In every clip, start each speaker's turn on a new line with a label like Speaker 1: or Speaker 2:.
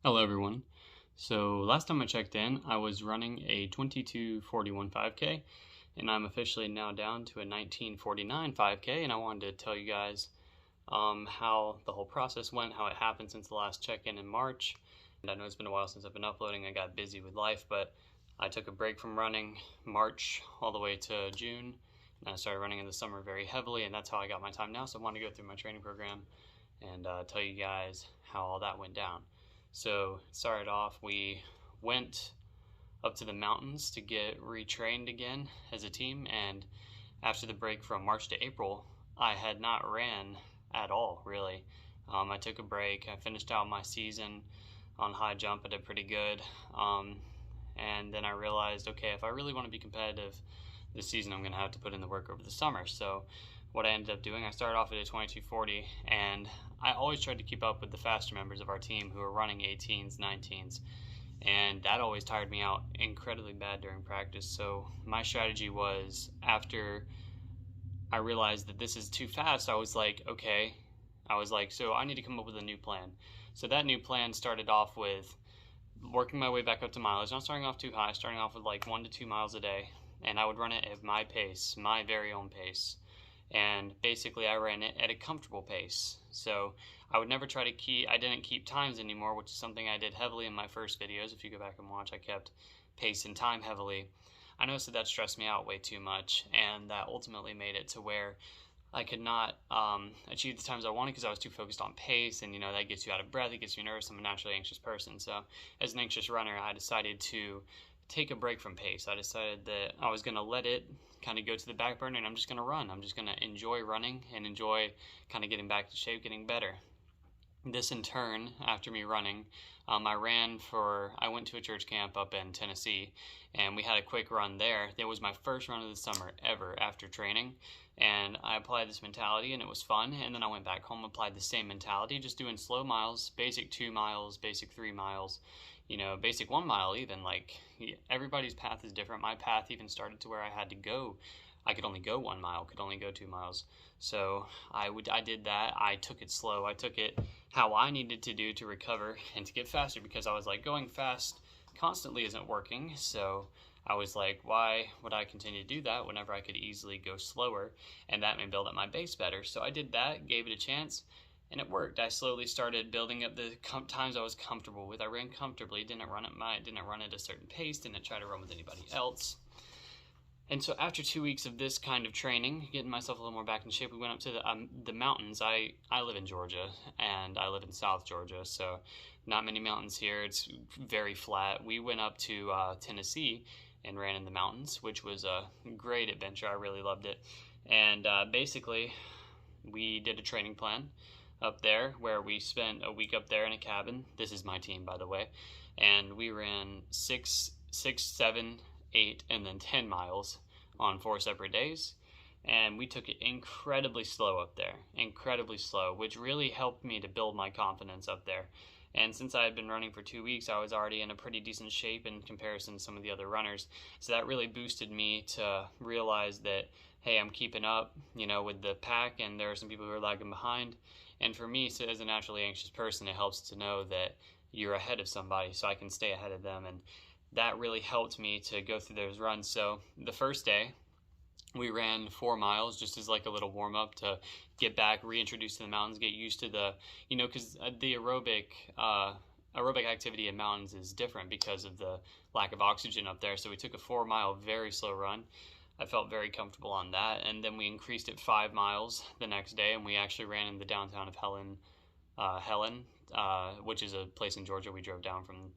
Speaker 1: Hello everyone. So last time I checked in, I was running a 22:41 5K, and I'm officially now down to a 19:49 5K, and I wanted to tell you guys how the whole process went, how it happened since the last check-in in March. And I know it's been a while since I've been uploading. I got busy with life, but I took a break from running March all the way to June, and I started running in the summer very heavily, and that's how I got my time now. So I wanted to go through my training program and tell you guys how all that went down. So it started off, we went up to the mountains to get retrained again as a team, and after the break from March to April, I had not ran at all, really. I took a break. I finished out my season on high jump. I did pretty good. And then I realized, okay, if I really want to be competitive this season, I'm going to have to put in the work over the summer. So what I ended up doing, I started off at a 22:40, and I always tried to keep up with the faster members of our team who were running 18s, 19s, and that always tired me out incredibly bad during practice. So my strategy was, after I realized that this is too fast, I was like, okay, so I need to come up with a new plan. So that new plan started off with working my way back up to mileage, not starting off too high, starting off with like 1 to 2 miles a day, and I would run it at my pace, my very own pace. And basically I ran it at a comfortable pace. So I would never try to I didn't keep times anymore, which is something I did heavily in my first videos. If you go back and watch, I kept pace and time heavily. I noticed that stressed me out way too much, and that ultimately made it to where I could not achieve the times I wanted because I was too focused on pace, and that gets you out of breath, it gets you nervous. I'm a naturally anxious person, so as an anxious runner, I decided to take a break from pace. I decided that I was going to let it kind of go to the back burner, and I'm just going to run. I'm just going to enjoy running and enjoy kind of getting back to shape, getting better. This in turn, after me running, I went to a church camp up in Tennessee, and we had a quick run there. It was my first run of the summer ever after training, and I applied this mentality, and it was fun. And then I went back home, applied the same mentality, just doing slow miles, basic 2 miles, basic 3 miles, basic 1 mile even. Like, everybody's path is different. My path even started to where I could only go 1 mile, could only go 2 miles. So I did that. I took it slow. I took it how I needed to do to recover and to get faster, because I was like, going fast constantly isn't working. So I was like, why would I continue to do that whenever I could easily go slower, and that may build up my base better? So I did that, gave it a chance, and it worked. I slowly started building up the times I was comfortable with. I ran comfortably, didn't run at a certain pace, didn't try to run with anybody else. And so after 2 weeks of this kind of training, getting myself a little more back in shape, we went up to the mountains. I live in Georgia, and I live in South Georgia, so not many mountains here. It's very flat. We went up to Tennessee and ran in the mountains, which was a great adventure. I really loved it. And basically, we did a training plan up there where we spent a week up there in a cabin. This is my team, by the way. And we ran 6, 7, 8, and then 10 miles on 4 separate days. And we took it incredibly slow up there, incredibly slow, which really helped me to build my confidence up there. And since I had been running for 2 weeks, I was already in a pretty decent shape in comparison to some of the other runners. So that really boosted me to realize that, hey, I'm keeping up, with the pack, and there are some people who are lagging behind. And for me, so as a naturally anxious person, it helps to know that you're ahead of somebody, so I can stay ahead of them. And that really helped me to go through those runs. So the first day, we ran 4 miles just as like a little warm-up to get back, reintroduced to the mountains, get used to the, because the aerobic activity in mountains is different because of the lack of oxygen up there. So we took a 4-mile very slow run. I felt very comfortable on that. And then we increased it 5 miles the next day, and we actually ran in the downtown of Helen, which is a place in Georgia. We drove down from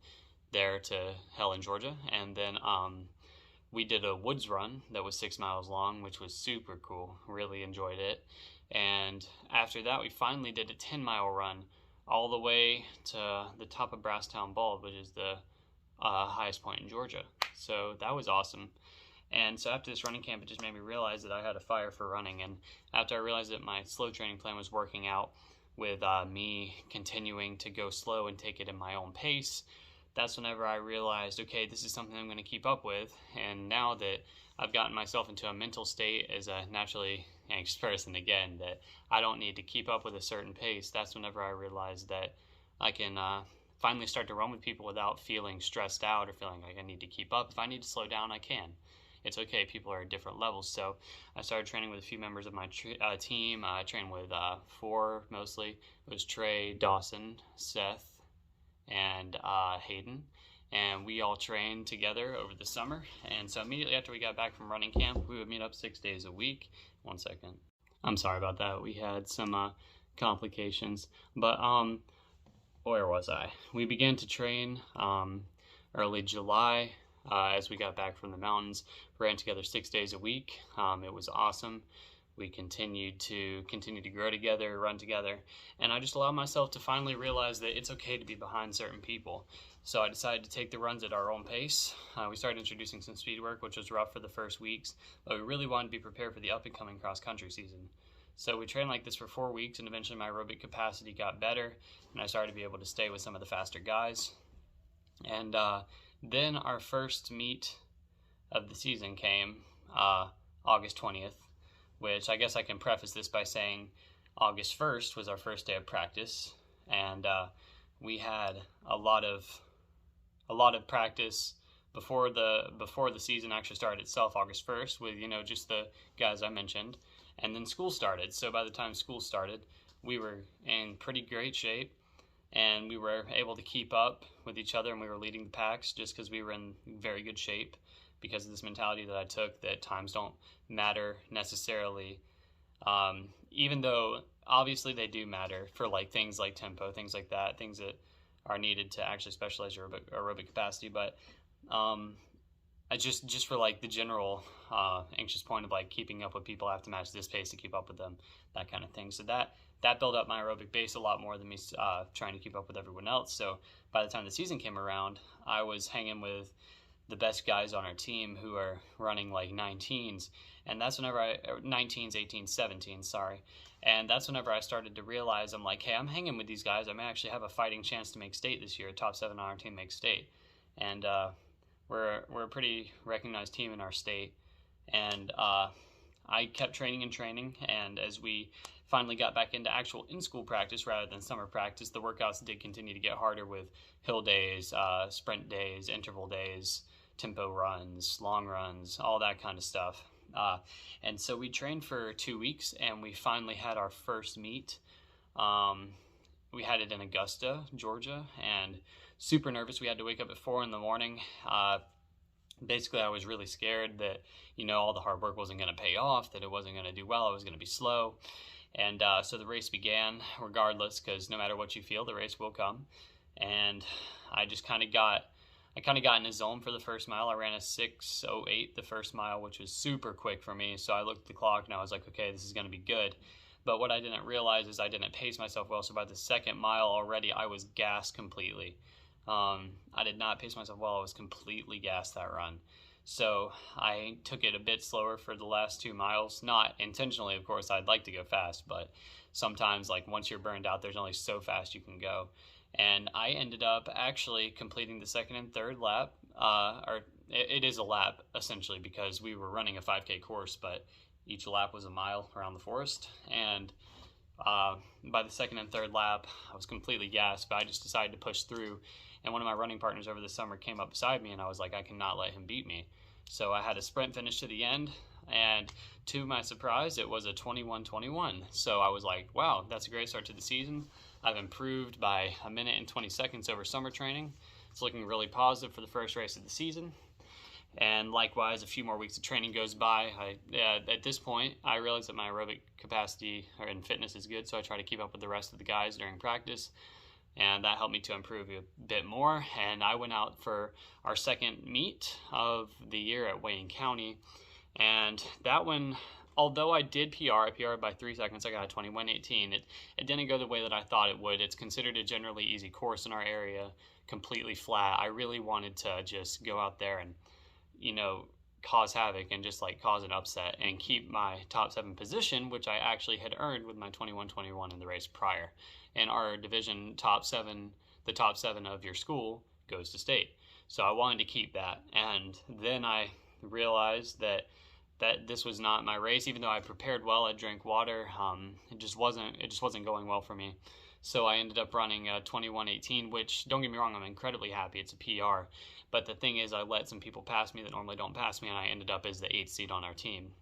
Speaker 1: there to Helen, Georgia, and then we did a woods run that was 6 miles long, which was super cool. Really enjoyed it. And after that, we finally did a 10-mile run all the way to the top of Brasstown Bald, which is the highest point in Georgia. So that was awesome. And so after this running camp, it just made me realize that I had a fire for running. And after I realized that my slow training plan was working out with me continuing to go slow and take it in my own pace, that's whenever I realized, okay, this is something I'm going to keep up with. And now that I've gotten myself into a mental state as a naturally anxious person again, that I don't need to keep up with a certain pace, that's whenever I realized that I can finally start to run with people without feeling stressed out or feeling like I need to keep up. If I need to slow down, I can. It's okay. People are at different levels. So I started training with a few members of my team. I trained with 4 mostly. It was Trey, Dawson, Seth, and Hayden. And we all trained together over the summer. And so immediately after we got back from running camp, we would meet up 6 days a week. One second. I'm sorry about that. We had some complications. But where was I? We began to train early July as we got back from the mountains. Ran together 6 days a week. It was awesome. We continued to grow together, run together, and I just allowed myself to finally realize that it's okay to be behind certain people. So I decided to take the runs at our own pace. We started introducing some speed work, which was rough for the first weeks, but we really wanted to be prepared for the up-and-coming cross-country season. So we trained like this for 4 weeks, and eventually my aerobic capacity got better, and I started to be able to stay with some of the faster guys. And then our first meet of the season came August 20th, which I guess I can preface this by saying August 1st was our first day of practice, and we had a lot of practice before the season actually started itself, August 1st, with just the guys I mentioned, and then school started. So by the time school started, we were in pretty great shape, and we were able to keep up with each other, and we were leading the packs just because we were in very good shape, because of this mentality that I took that times don't matter necessarily, even though obviously they do matter for like things like tempo, things like that, things that are needed to actually specialize your aerobic capacity. But I just for like the general anxious point of like keeping up with people, I have to match this pace to keep up with them, that kind of thing. So that built up my aerobic base a lot more than me trying to keep up with everyone else. So by the time the season came around, I was hanging with the best guys on our team who are running like 19s, and that's whenever 19s, 18s, 17s, sorry. And that's whenever I started to realize, I'm like, hey, I'm hanging with these guys. I may actually have a fighting chance to make state this year. Top 7 on our team makes state, and we're a pretty recognized team in our state. And I kept training and training, and as we finally got back into actual in-school practice rather than summer practice, the workouts did continue to get harder with hill days, sprint days, interval days, tempo runs, long runs, all that kind of stuff. And so we trained for 2 weeks, and we finally had our first meet. We had it in Augusta, Georgia, and super nervous. We had to wake up at 4 in the morning. Basically, I was really scared that, all the hard work wasn't going to pay off, that it wasn't going to do well, I was going to be slow. And so the race began regardless, because no matter what you feel, the race will come. And I just kind of got in a zone for the first mile. I ran a 6:08 the first mile, which was super quick for me. So I looked at the clock and I was like, okay, this is going to be good. But what I didn't realize is I didn't pace myself well. So by the second mile already, I was gassed completely. I did not pace myself well. I was completely gassed that run. So I took it a bit slower for the last 2 miles. Not intentionally, of course. I'd like to go fast, but sometimes, like, once you're burned out, there's only so fast you can go. And I ended up actually completing the second and third lap, it is a lap essentially, because we were running a 5K course, but each lap was a mile around the forest. And by the second and third lap, I was completely gassed, but I just decided to push through. And one of my running partners over the summer came up beside me, and I was like, I cannot let him beat me. So I had a sprint finish to the end, and to my surprise, it was a 21:21. So I was like, wow, that's a great start to the season. I've improved by 1 minute and 20 seconds over summer training. It's looking really positive for the first race of the season. And likewise, a few more weeks of training goes by. At this point, I realize that my aerobic capacity and fitness is good, so I try to keep up with the rest of the guys during practice. And that helped me to improve a bit more. And I went out for our second meet of the year at Wayne County. And that one, although I did I PR'd by 3 seconds. I got a 21:18. It didn't go the way that I thought it would. It's considered a generally easy course in our area, completely flat. I really wanted to just go out there and, cause havoc and just like cause an upset and keep my top 7 position, which I actually had earned with my 21:21 in the race prior. And our division top 7, the top 7 of your school goes to state. So I wanted to keep that. And then I realized that this was not my race. Even though I prepared well, I drank water, it just wasn't going well for me. So I ended up running 21:18, which, don't get me wrong, I'm incredibly happy. It's a PR. But the thing is, I let some people pass me that normally don't pass me, and I ended up as the 8th seed on our team.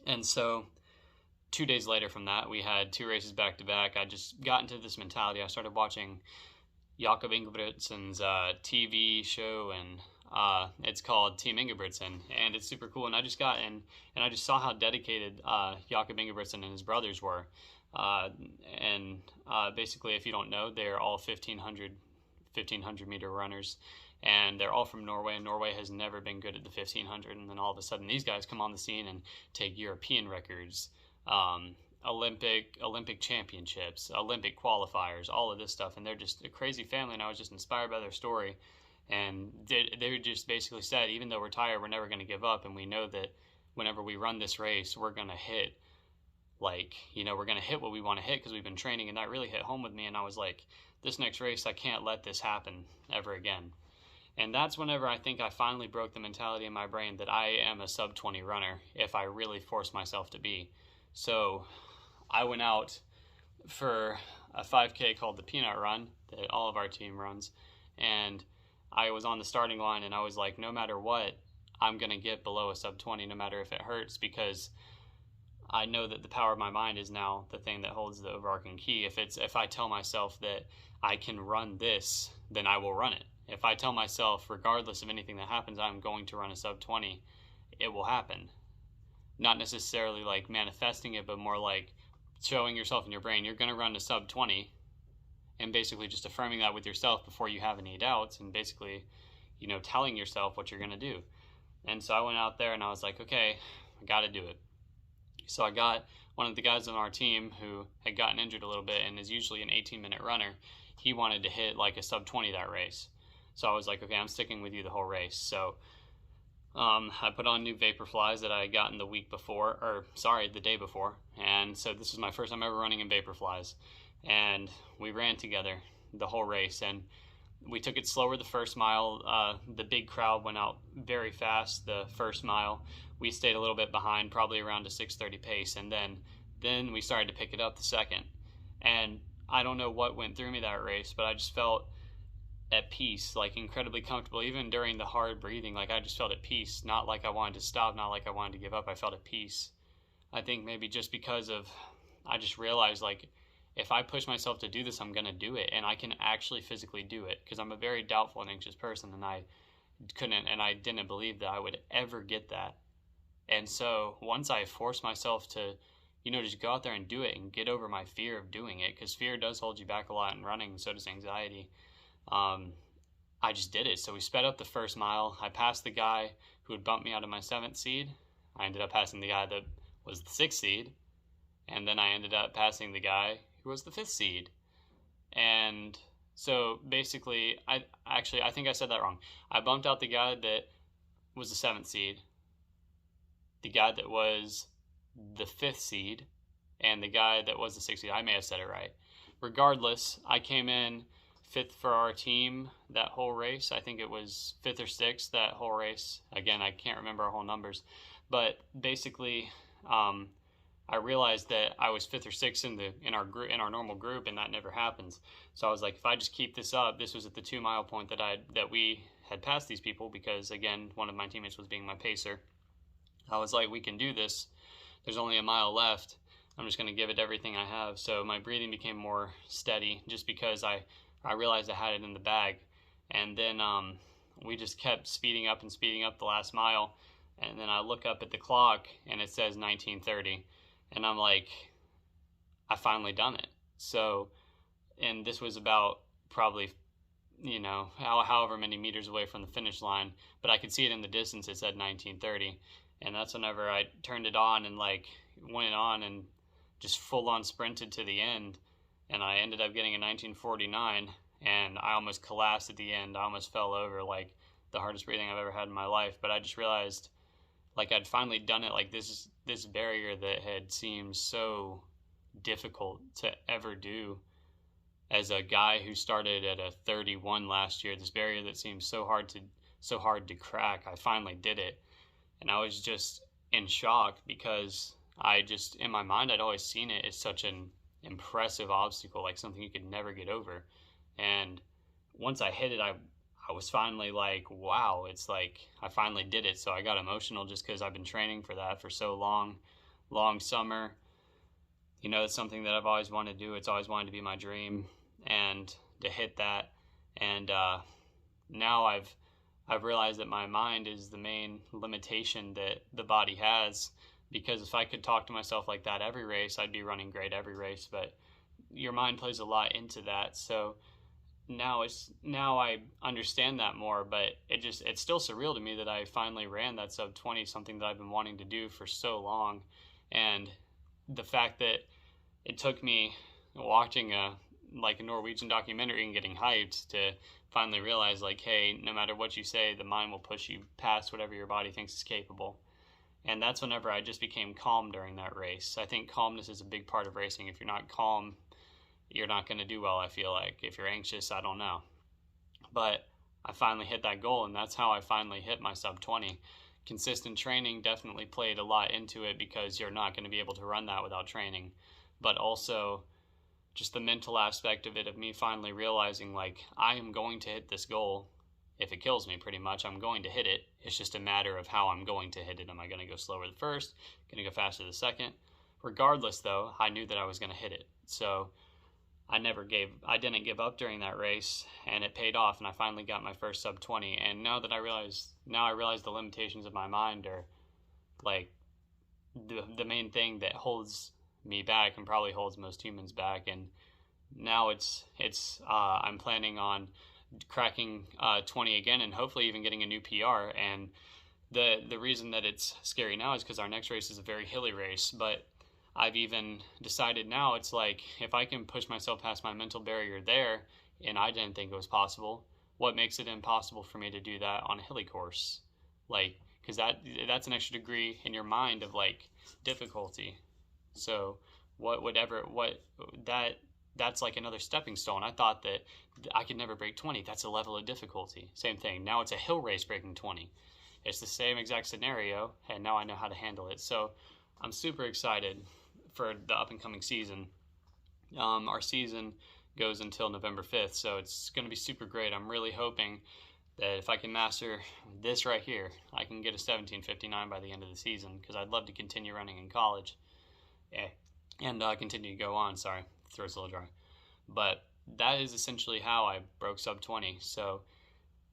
Speaker 1: And so 2 days later from that, we had 2 races back to back. I just got into this mentality. I started watching Jakob Ingebrigtsen's TV show, and it's called Team Ingebrigtsen, and it's super cool. And I just got in, and I just saw how dedicated Jakob Ingebrigtsen and his brothers were. Basically, if you don't know, they're all 1500 meter runners, and they're all from Norway, and Norway has never been good at the 1500. And then all of a sudden, these guys come on the scene and take European records, Olympic championships, Olympic qualifiers, all of this stuff, and they're just a crazy family. And I was just inspired by their story, and they just basically said, even though we're tired, we're never going to give up, and we know that whenever we run this race, we're going to hit, like, we're going to hit what we want to hit, because we've been training. And that really hit home with me, and I was like, this next race, I can't let this happen ever again. And that's whenever I think I finally broke the mentality in my brain that I am a sub 20 runner if I really force myself to be. So I went out for a 5K called the Peanut Run that all of our team runs, and I was on the starting line, and I was like, no matter what, I'm going to get below a sub 20, no matter if it hurts, because I know that the power of my mind is now the thing that holds the overarching key. If I tell myself that I can run this, then I will run it. If I tell myself, regardless of anything that happens, I'm going to run a sub 20, it will happen. Not necessarily like manifesting it, but more like showing yourself in your brain, you're going to run a sub 20, and basically just affirming that with yourself before you have any doubts, and basically, telling yourself what you're going to do. And so I went out there and I was like, okay, I got to do it. So I got one of the guys on our team who had gotten injured a little bit and is usually an 18-minute runner. He wanted to hit like a sub 20 that race. So I was like, okay, I'm sticking with you the whole race. So I put on new Vaporflies that I had gotten the day before. And so this was my first time ever running in Vaporflies. And we ran together the whole race. And we took it slower the first mile. The big crowd went out very fast the first mile. We stayed a little bit behind, probably around a 6:30 pace. And then we started to pick it up the second. And I don't know what went through me that race, but I just felt at peace, like incredibly comfortable, even during the hard breathing. Like I just felt at peace, not like I wanted to stop, not like I wanted to give up. I felt at peace. I think maybe just because I just realized, like, if I push myself to do this, I'm going to do it, and I can actually physically do it, because I'm a very doubtful and anxious person, and I didn't believe that I would ever get that. And so once I forced myself to, just go out there and do it and get over my fear of doing it, because fear does hold you back a lot in running, and so does anxiety. I just did it. So we sped up the first mile. I passed the guy who had bumped me out of my 7th seed. I ended up passing the guy that was the 6th seed. And then I ended up passing the guy who was the 5th seed. And so basically, I think I said that wrong. I bumped out the guy that was the 7th seed, the guy that was the 5th seed, and the guy that was the 6th seed. I may have said it right. Regardless, I came in 5th for our team that whole race. I think it was 5th or 6th that whole race. Again, I can't remember our whole numbers. But basically, I realized that I was 5th or 6th in our normal group, and that never happens. So I was like, if I just keep this up, this was at the 2 mile point that we had passed these people, because again, one of my teammates was being my pacer. I was like, we can do this. There's only a mile left. I'm just going to give it everything I have. So my breathing became more steady, just because I realized I had it in the bag. And then we just kept speeding up the last mile. And then I look up at the clock and it says 19:30. And I'm like, I finally done it. So, and this was about probably, however many meters away from the finish line. But I could see it in the distance. It said 19:30. And that's whenever I turned it on and went on and just full on sprinted to the end. And I ended up getting a 19:49, and I almost collapsed at the end. I almost fell over, like the hardest breathing I've ever had in my life. But I just realized, like, I'd finally done it. Like, this barrier that had seemed so difficult to ever do as a guy who started at a 31 last year, this barrier that seemed so hard to crack, I finally did it. And I was just in shock, because in my mind, I'd always seen it as such an impressive obstacle, like something you could never get over. And once I hit it, I was finally like, wow, it's like I finally did it. So I got emotional just because I've been training for that for so long, long summer. You know, it's something that I've always wanted to do. It's always wanted to be my dream, and to hit that. And now I've realized that my mind is the main limitation that the body has, because if I could talk to myself like that every race, I'd be running great every race. But your mind plays a lot into that. So now I understand that more, but it's still surreal to me that I finally ran that sub 20, something that I've been wanting to do for so long. And the fact that it took me watching a Norwegian documentary and getting hyped to finally realize, like, hey, no matter what you say, the mind will push you past whatever your body thinks is capable. And that's whenever I just became calm during that race. I think calmness is a big part of racing. If you're not calm, you're not going to do well, I feel like. If you're anxious, I don't know. But I finally hit that goal, and that's how I finally hit my sub 20. Consistent training definitely played a lot into it, because you're not going to be able to run that without training. But also just the mental aspect of it, of me finally realizing, like, I am going to hit this goal. If it kills me, pretty much, I'm going to hit it. It's just a matter of how I'm going to hit it. Am I going to go slower the first? Going to go faster the second? Regardless, though, I knew that I was going to hit it. So I didn't give up during that race, and it paid off, and I finally got my first sub 20. And now I realize the limitations of my mind are like the main thing that holds me back, and probably holds most humans back. And now I'm planning on cracking 20 again, and hopefully even getting a new PR. And the reason that it's scary now is because our next race is a very hilly race, but I've even decided now, it's like, if I can push myself past my mental barrier there, and I didn't think it was possible, what makes it impossible for me to do that on a hilly course? Like, because that's an extra degree in your mind of, like, difficulty. So that's like another stepping stone. I thought that I could never break 20. That's a level of difficulty. Same thing. Now it's a hill race breaking 20. It's the same exact scenario, and now I know how to handle it. So I'm super excited for the up and coming season. Our season goes until November 5th, so it's going to be super great. I'm really hoping that if I can master this right here, I can get a 17:59 by the end of the season, because I'd love to continue running in college. And continue to go on. Sorry, throat's a little dry. But that is essentially how I broke sub 20. So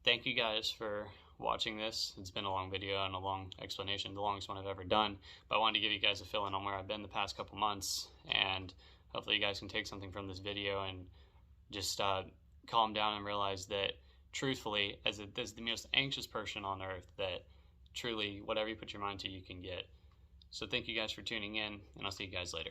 Speaker 1: thank you guys for watching this. It's been a long video and a long explanation, the longest one I've ever done, but I wanted to give you guys a fill-in on where I've been the past couple months, and hopefully you guys can take something from this video and just calm down and realize that, truthfully, as the most anxious person on earth, that truly whatever you put your mind to, you can get. So thank you guys for tuning in, and I'll see you guys later.